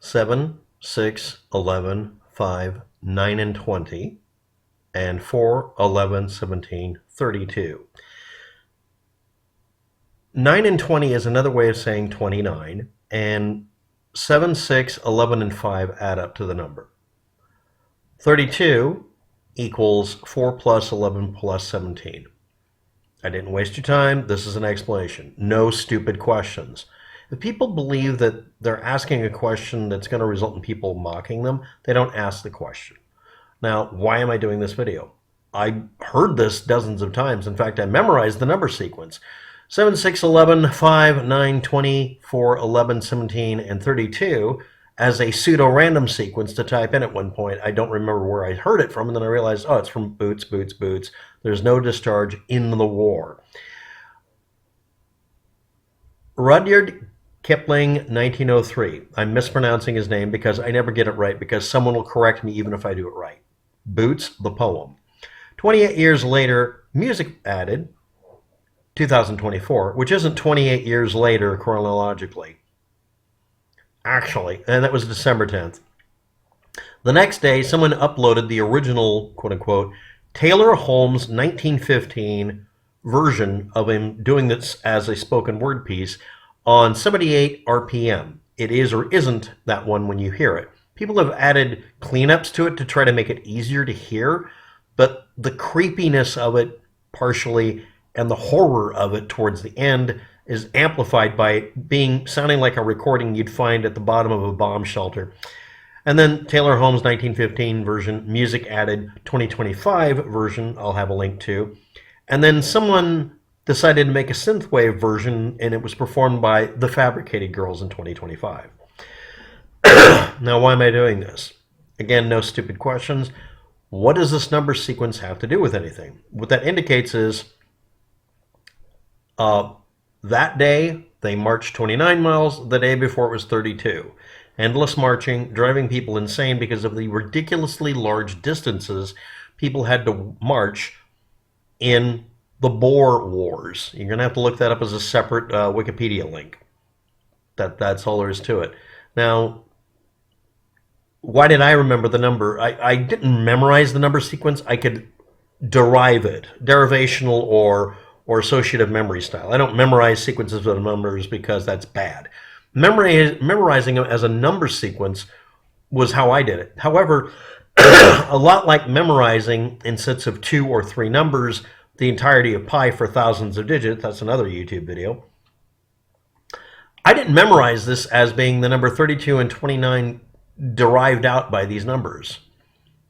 7, 6, 11, 5, 9, and 20, and 4, 11, 17, 32. 9 and 20 is another way of saying 29, and 7, 6, 11, and 5 add up to the number. 32 equals 4 plus 11 plus 17. I didn't waste your time. This is an explanation. No stupid questions. If people believe that they're asking a question that's going to result in people mocking them, they don't ask the question. Now, why am I doing this video? I heard this dozens of times. In fact, I memorized the number sequence. 7, 6, 11, 5, 9, 20, 4, 11, 17, and 32 as a pseudo-random sequence to type in at one point. I don't remember where I heard it from, and then I realized, oh, it's from boots, boots, boots. There's no discharge in the war. Rudyard Kipling, 1903. I'm mispronouncing his name because I never get it right, because someone will correct me even if I do it right. Boots, the poem. 28 years later, music added, 2024, which isn't 28 years later chronologically. Actually, and that was December 10th. The next day, someone uploaded the original, quote-unquote, Taylor Holmes 1915 version of him doing this as a spoken word piece on 78 RPM. It is or isn't that one when you hear it. People have added cleanups to it to try to make it easier to hear, but the creepiness of it partially and the horror of it towards the end is amplified by sounding like a recording you'd find at the bottom of a bomb shelter. And then Taylor Holmes 1915 version, music added 2025 version, I'll have a link to. And then someone decided to make a synthwave version, and it was performed by the Fabricated Girls in 2025. Now, why am I doing this? Again, no stupid questions. What does this number sequence have to do with anything? What that indicates is that day, they marched 29 miles. The day before, it was 32. Endless marching, driving people insane because of the ridiculously large distances people had to march in the Boer Wars. You're going to have to look that up as a separate Wikipedia link. That's all there is to it. Now, why did I remember the number? I didn't memorize the number sequence. I could derive it, derivational or associative memory style. I don't memorize sequences of numbers because that's bad. Memorizing them as a number sequence was how I did it. However, a lot like memorizing in sets of 2 or 3 numbers the entirety of pi for thousands of digits, that's another YouTube video. I didn't memorize this as being the number 32 and 29 derived out by these numbers.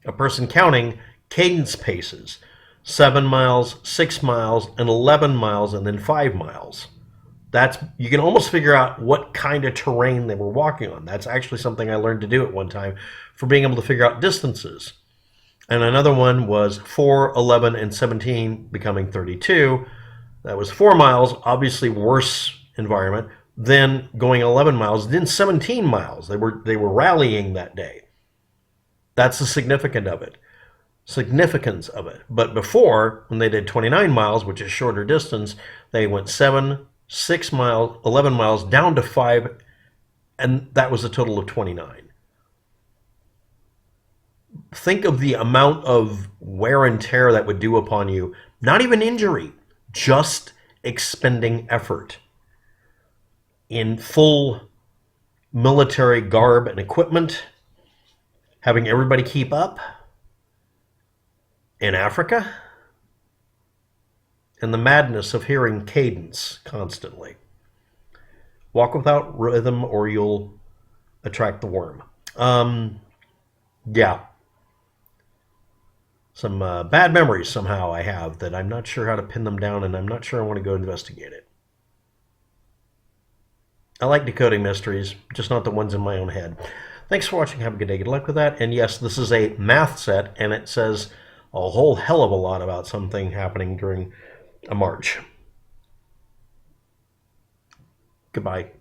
A person counting cadence paces. 7 miles, 6 miles, and 11 miles, and then 5 miles. You can almost figure out what kind of terrain they were walking on. That's actually something I learned to do at one time for being able to figure out distances. And another one was 4, 11, and 17 becoming 32. That was 4 miles, obviously worse environment. Then going 11 miles, then 17 miles. They were rallying that day. That's the significance of it. But before, when they did 29 miles, which is shorter distance, they went 7, 6 miles, 11 miles, down to 5, and that was a total of 29. Think of the amount of wear and tear that would do upon you. Not even injury, just expending effort in full military garb and equipment, having everybody keep up in Africa, and the madness of hearing cadence constantly. Walk without rhythm or you'll attract the worm. Yeah. Some bad memories somehow I have that I'm not sure how to pin them down, and I'm not sure I want to go investigate it. I like decoding mysteries, just not the ones in my own head. Thanks for watching. Have a good day. Good luck with that. And yes, this is a math set, and it says a whole hell of a lot about something happening during a march. Goodbye.